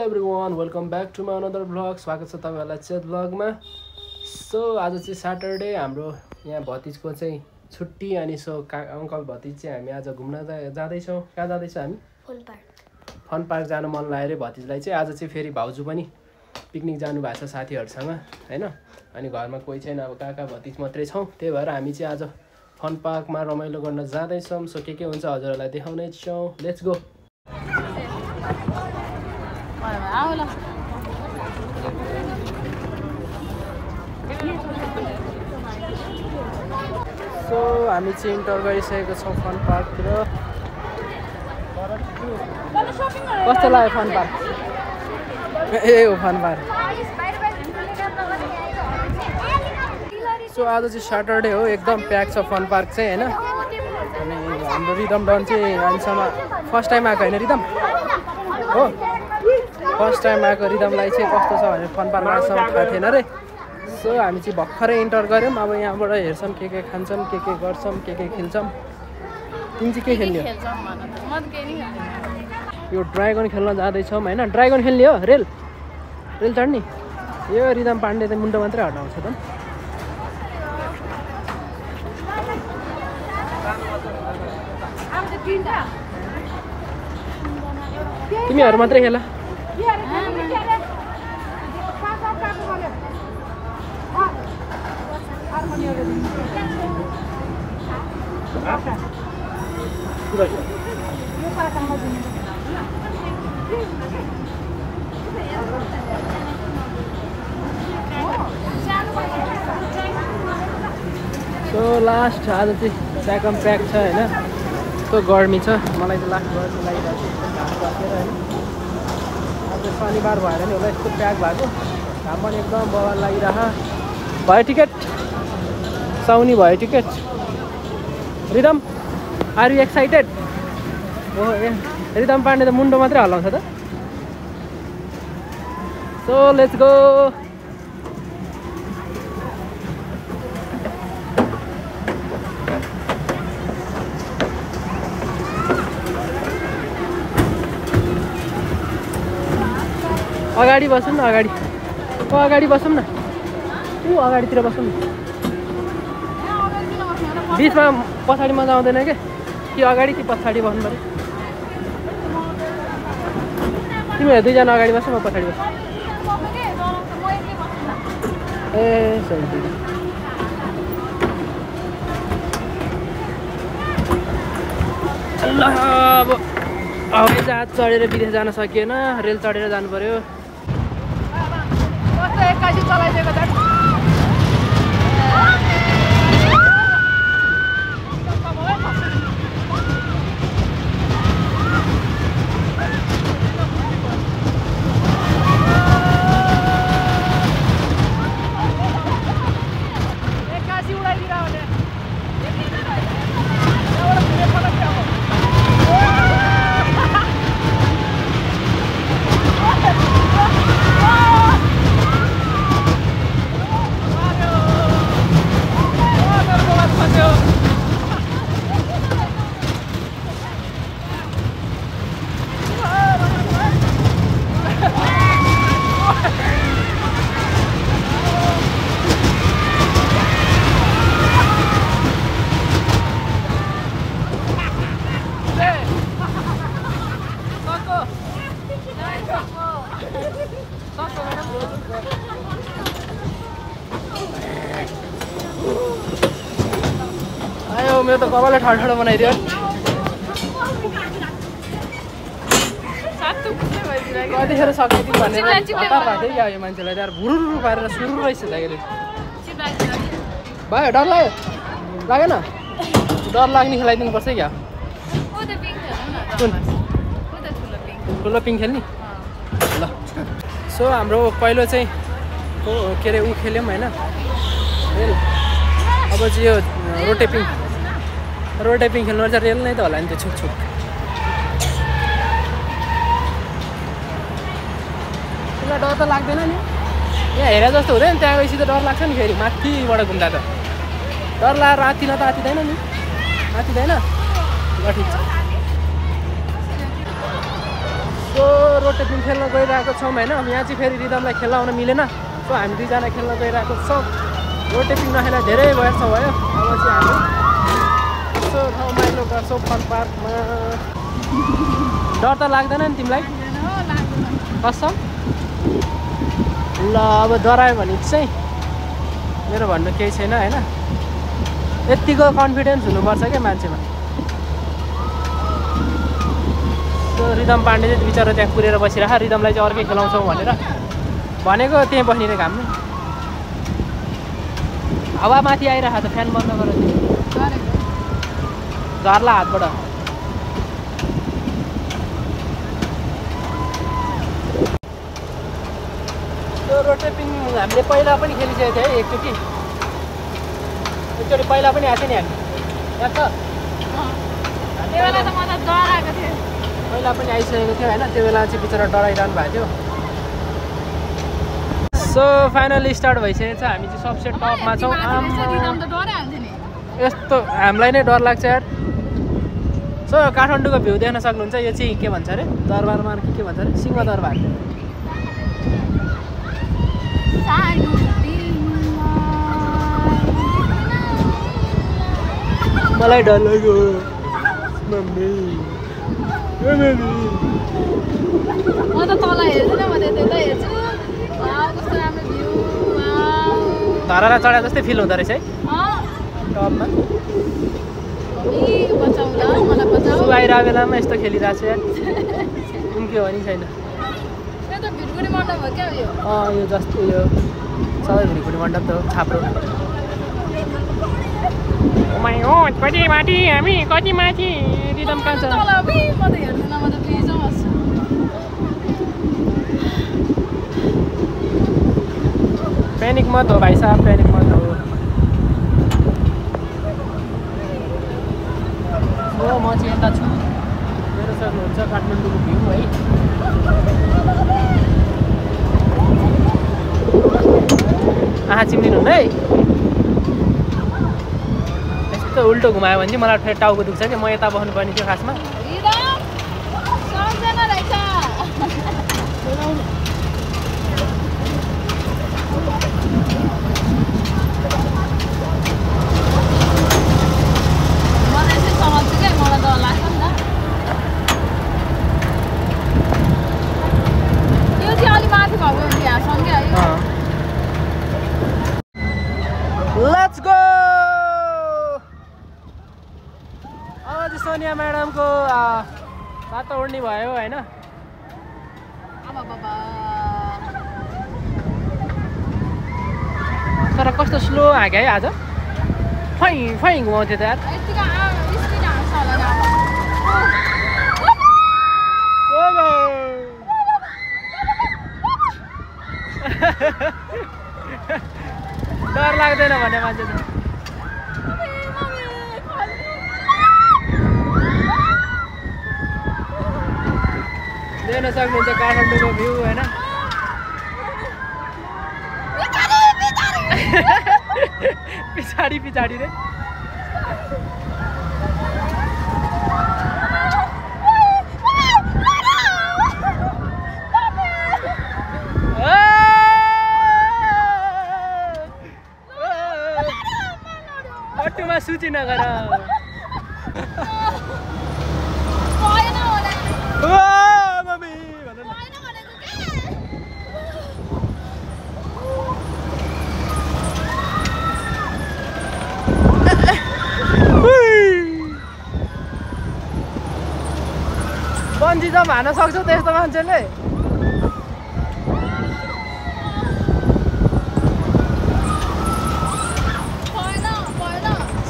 Everyone welcome back to my another vlog. स्वागत छ तपाईँहरूलाई चेत भ्लगमा। सो आज चाहिँ सैटरडे, हाम्रो यहाँ भतिजको चाहिँ छुट्टी। अनि सो अङ्कल भतिज चाहिँ हामी आज घुम्न जाँदैछौँ। कहाँ जाँदैछौँ हामी? फन पार्क जानु मन लाग्यो अरे भतिजलाई चाहिँ। आज चाहिँ फेरि भाउजू पनि पिकनिक जानु भएको छ साथीहरूसँग होइन। अनि घरमा कोही छैन, अब काका भतिज मात्रै छौँ। त्यही भएर हामी चाहिँ आज फन पार्कमा रमाइलो गर्न जाँदैछौँ। सो के हुन्छ हजुरहरूलाई देखाउने छौँ। Let's go. सो हामी चाहिँ इन्टर गरिसकेको छौँ फन पार्कतिर। कस्तो लाग्यो फन पार्क? ए हो फन पार्क। सो आज चाहिँ सैटरडे हो, एकदम प्याक छ फन पार्क चाहिँ होइन। अनि हाम्रो रिदम डन चाहिँ अहिलेसम्म फर्स्ट टाइम आएको होइन रिदम हो। फर्स्ट टाइम आएको रिदमलाई चाहिँ कस्तो छ भने फन पार्क आजसम्म थाहा थिएन अरे। सो हामी चाहिँ भर्खरै इन्टर गऱ्यौँ। अब यहाँबाट हेर्छौँ के खान्छौँ, के गर्छौँ, के खेल्छौँ। तिमी चाहिँ के खेल्ने हो? यो ड्राइगन खेल्न जाँदैछौँ होइन। ड्राइगन खेल्ने हो? रेल चढ्ने? यो रिदम पाण्डे त मुन्टो मात्रै हटाउँछ त। तिमीहरू मात्रै खेला। सो लास्ट आज चाहिँ प्याकम प्याक छ होइन। यस्तो गर्मी छ, मलाई चाहिँ लास्ट गर्मी लागिरहेको छ घाम बसेर होइन। आज शनिबार भएर नि होला यस्तो प्याक भएको। घाम पनि एकदम बवाल लागिरह। भयो टिकट? साउनी भयो ticket? Rhythm are you excited? हो ए रिदम पाण्डे त मुन्डो मात्रै हल्लाउँछ त। So let's go. अगाडि बसौँ न, अगाडि बसौँ न। अगाडितिर बसौँ न। बिचमा पछाडि मजा आउँदैन क्या? कि अगाडि कि पछाडि बस्नु पऱ्यो? तिमीहरू दुईजना अगाडि बस्छ, म पछाडि बस्छु। ए सही। अब जहाज चढेर विदेश जान सकिएन, रेल चढेर जानु पर्यो। मेरो त कपालले ठाडो बनाइदियो। कतिखेर सक्यो भनेर हतार भएको थियो क्या यो मान्छेलाई त यार। भुरुरु पारेर सुरु रहेछ दाइले। भयो? डर लागेन? डर लाग्ने खेलाइदिनुपर्छ क्या। ठुलो पिङ खेल्ने ल। सो हाम्रो पहिलो चाहिँ के अरे ऊ खेल्यौँ होइन रेल। अब चाहिँ यो रोटेपिङ खेल्नु पर्छ। रेल नै त होला नि त्यो छुक। त्यसलाई डर त लाग्दैन नि? यहाँ हेरे जस्तो हुँदैन, त्यहाँ गएपछि त डर लाग्छ नि। फेरि माथिबाट घुम्दा त डर लागेर आत्तिन त आत्तिँदैन नि? आत्तिँदैन? ल ठिक छ। सो रोड टेपिङ खेल्न गइरहेको छौँ होइन। यहाँ चाहिँ फेरि रिदमलाई खेलाउन मिलेन, सो हामी दुईजना खेल्न गइरहेको छौँ। रोड टेपिङ नखेला धेरै वर्ष भयो। अब चाहिँ हामी यसो रमाइलो गर्छौँ फन पार्कमा। डर त लाग्दैन नि तिमीलाई? कसम? ल अब डरायो भने चाहिँ मेरो भन्नु केही छैन होइन। यत्तिको कन्फिडेन्स हुनुपर्छ क्या मान्छेमा। रिदम पाण्डे चाहिँ बिचरा त्यहाँ कुरेर बसिरह, रिदमलाई चाहिँ अर्कै खेलाउँछौँ भनेर भनेको, त्यहीँ बस्ने घाममा। हावा माथि आइरहेको छ, फ्यान बन्द गरेर झर्ला हातबाट। त्यो रोड टेपिङ हामीले पहिला पनि खेलिसकेको थियो है एकचोटि पहिला पनि आएको थियो नि हामी। याद छ? पहिला पनि आइसकेको थियो होइन। त्यो बेला चाहिँ बिचरा डराइरहनु भएको थियो। सो फाइनली स्टार्ट भइसकेको छ। हामी चाहिँ सबसे टपमा छौँ। यस्तो हामीलाई नै डर लाग्छ यार। सो काठमाडौँको भ्यू देख्न सक्नुहुन्छ। यो चाहिँ के भन्छ अरे, दरबारमा के भन्छ अरे, सिंहदरबार। मलाई डर लाग्यो मम्मी। म त तल हेर्दैन, म त्यतै हेर्छु। कस्तो राम्रो भ्यू। धरारा चढा जस्तै फिल हुँदो रहेछ है टपमा। मलाई बचाउ। सुहाइरहेको बेलामा यस्तो खेलिरहेको छ यार। उनके हो नि छैन। यो त भिडकुडी मण्डप हो क्या यो? यो जस्तो यो सबै भिडकुडी मण्डप त हो, छाप्रो। कति माथि हामी, कति माथि? रिदम कहाँ छ? म त हेर्दैन, म त प्लिज बस्छु। पैनिक मत हो भाइ साहब, पैनिक मत हो। म चाहिँ यता छु। हेर्न सक्नुहुन्छ काठमाडौँको भ्यू है। आँखा चिम्लिनुहुन्न है। यस्तो उल्टो घुमायो भने चाहिँ मलाई फेरि टाउको दुख्छ कि। म यता बस्नुपर्ने थियो खासमा। Let's go. अब चाहिँ सोनिया म्याडमको बाटो उड्ने भयो होइन। तर कस्तो स्लो हाँक्यो है आज। फै फै घुमाउँथ्यो त यार। डर लाग्दैन भने मान्छे त। देख्न सक्नुहुन्छ काठमाडौँको भ्यू होइन। पछाडि पछाडि रे। अटोमा सूची नगर। बन्जी जम्प हान्न सक्छौ त यस्तो मान्छेले?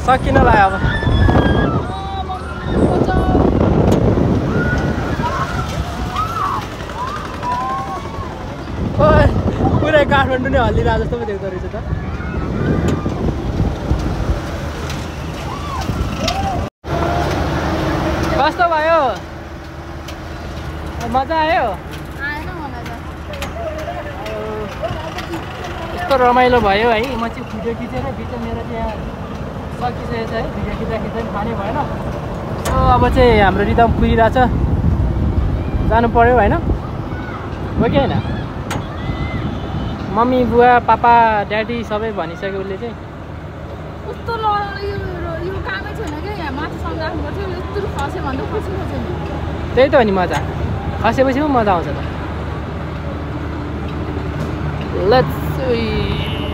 सकिन लाग्यो अब। पुरै काठमाडौँ नै हल्लिरहेको जस्तो पो देख्दो रहेछ त। कस्तो भयो? मजा आयो? यस्तो रमाइलो भयो है। म चाहिँ भिडियो खिचेर मेरो चाहिँ यहाँ सकिसकेको छ है। भिडियो खिच्दा खिच्दै खाने भएन। अब चाहिँ हाम्रो रिदम कुरिरहेछ, जानु पर्यो होइन। हो कि होइन मम्मी बुवा पापा ड्याडी सबै भनिसक्यो उसले चाहिँ कस्तो यो कामै छैन क्या यहाँ माथिसम्म राख्नु पर्थ्यो यत्रो खसे भन्दा खसेको छैन त्यही त हो नि मजा खसेपछि पो मजा आउँछ त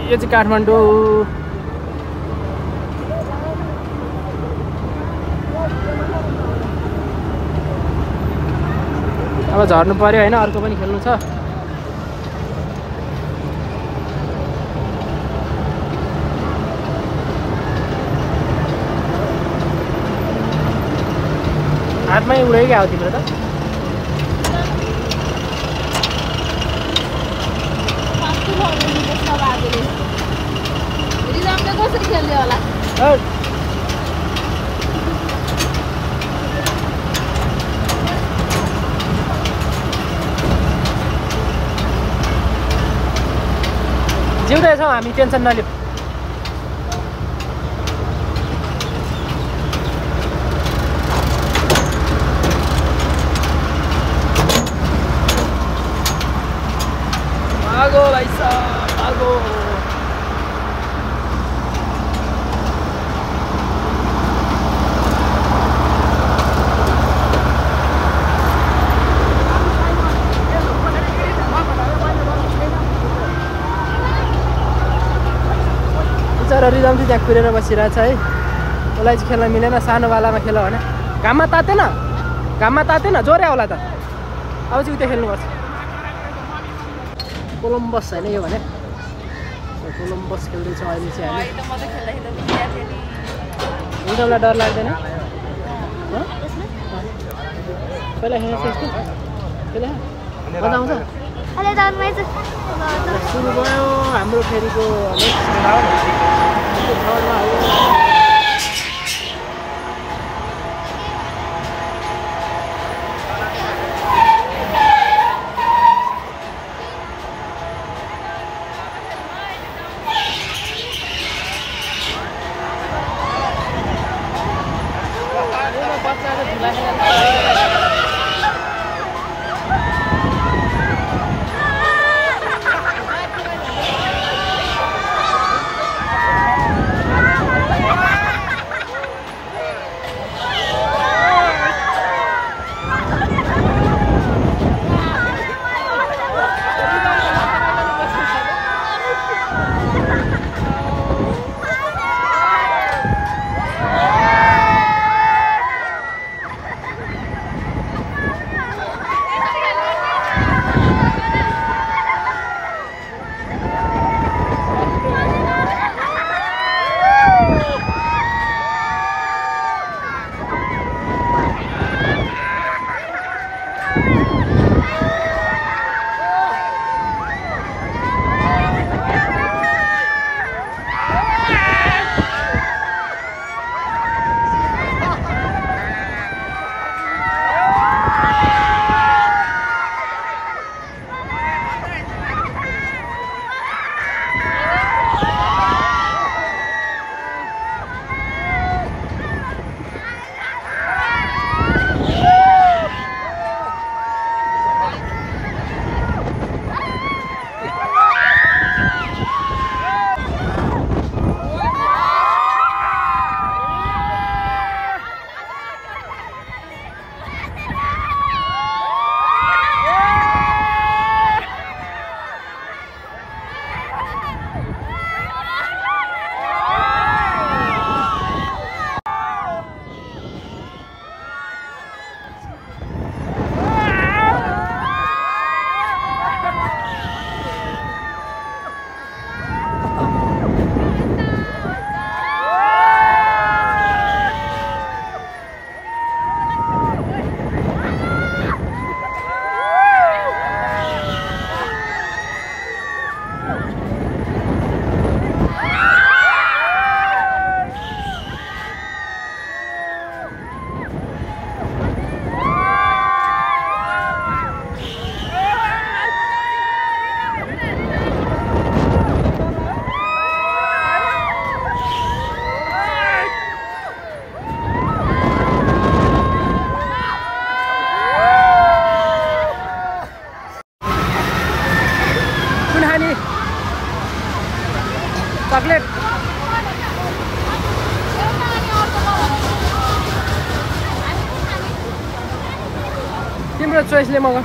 यो चाहिँ काठमाडौँ अब झर्नु पर्यो होइन अर्को पनि खेल्नु छ हातमै उडेकै आयो तिम्रो त रिजमले कसरी खेल्ने होला जिउँदैछौँ हामी टेन्सन नलिऊ भागो भाइ साहब भागो बिचरा रिजम चाहिँ त्यहाँ कुरेर बसिरहेछ है उसलाई चाहिँ खेल्न मिलेन सानोवालामा खेल भने घाममा तातेन जोरै आउला त अब चाहिँ उतै खेल्नुपर्छ कोलम्बस होइन यो भने कोलम्बस खेल्दैछौँ अहिले चाहिँ हामी रिजमलाई डर लाग्दैन पहिला खेल्छ यस्तो पहिला मजा आउँछ सुरु भयो हाम्रो फेरिको तिम्रो चोइसले मगाऊ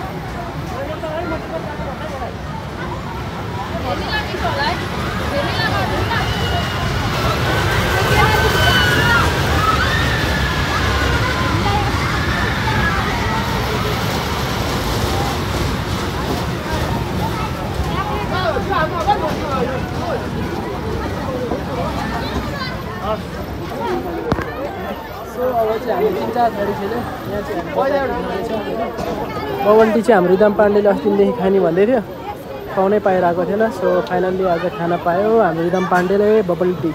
भेनिला मिठो होला है भेनिला गर्नु न सो अब चाहिँ हामी 3-4 थरी खेल्यो यहाँ चाहिँ बबल टी चाहिँ हाम्रो रिदम पाण्डेले अस्तिदेखि खाने भन्दै थियो पाउनै पाइरहेको थिएन सो फाइनल्ली आज खान पायो हाम्रो रिदम पाण्डेले बबल टी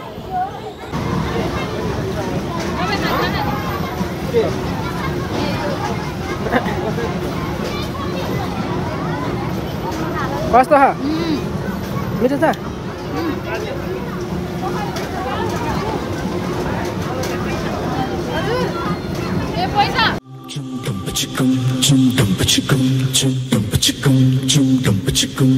कस्तो छ मिठो छ पैसा Chum dum ba chicum, chum dum ba chicum, chum dum ba chicum, chum dum ba chicum.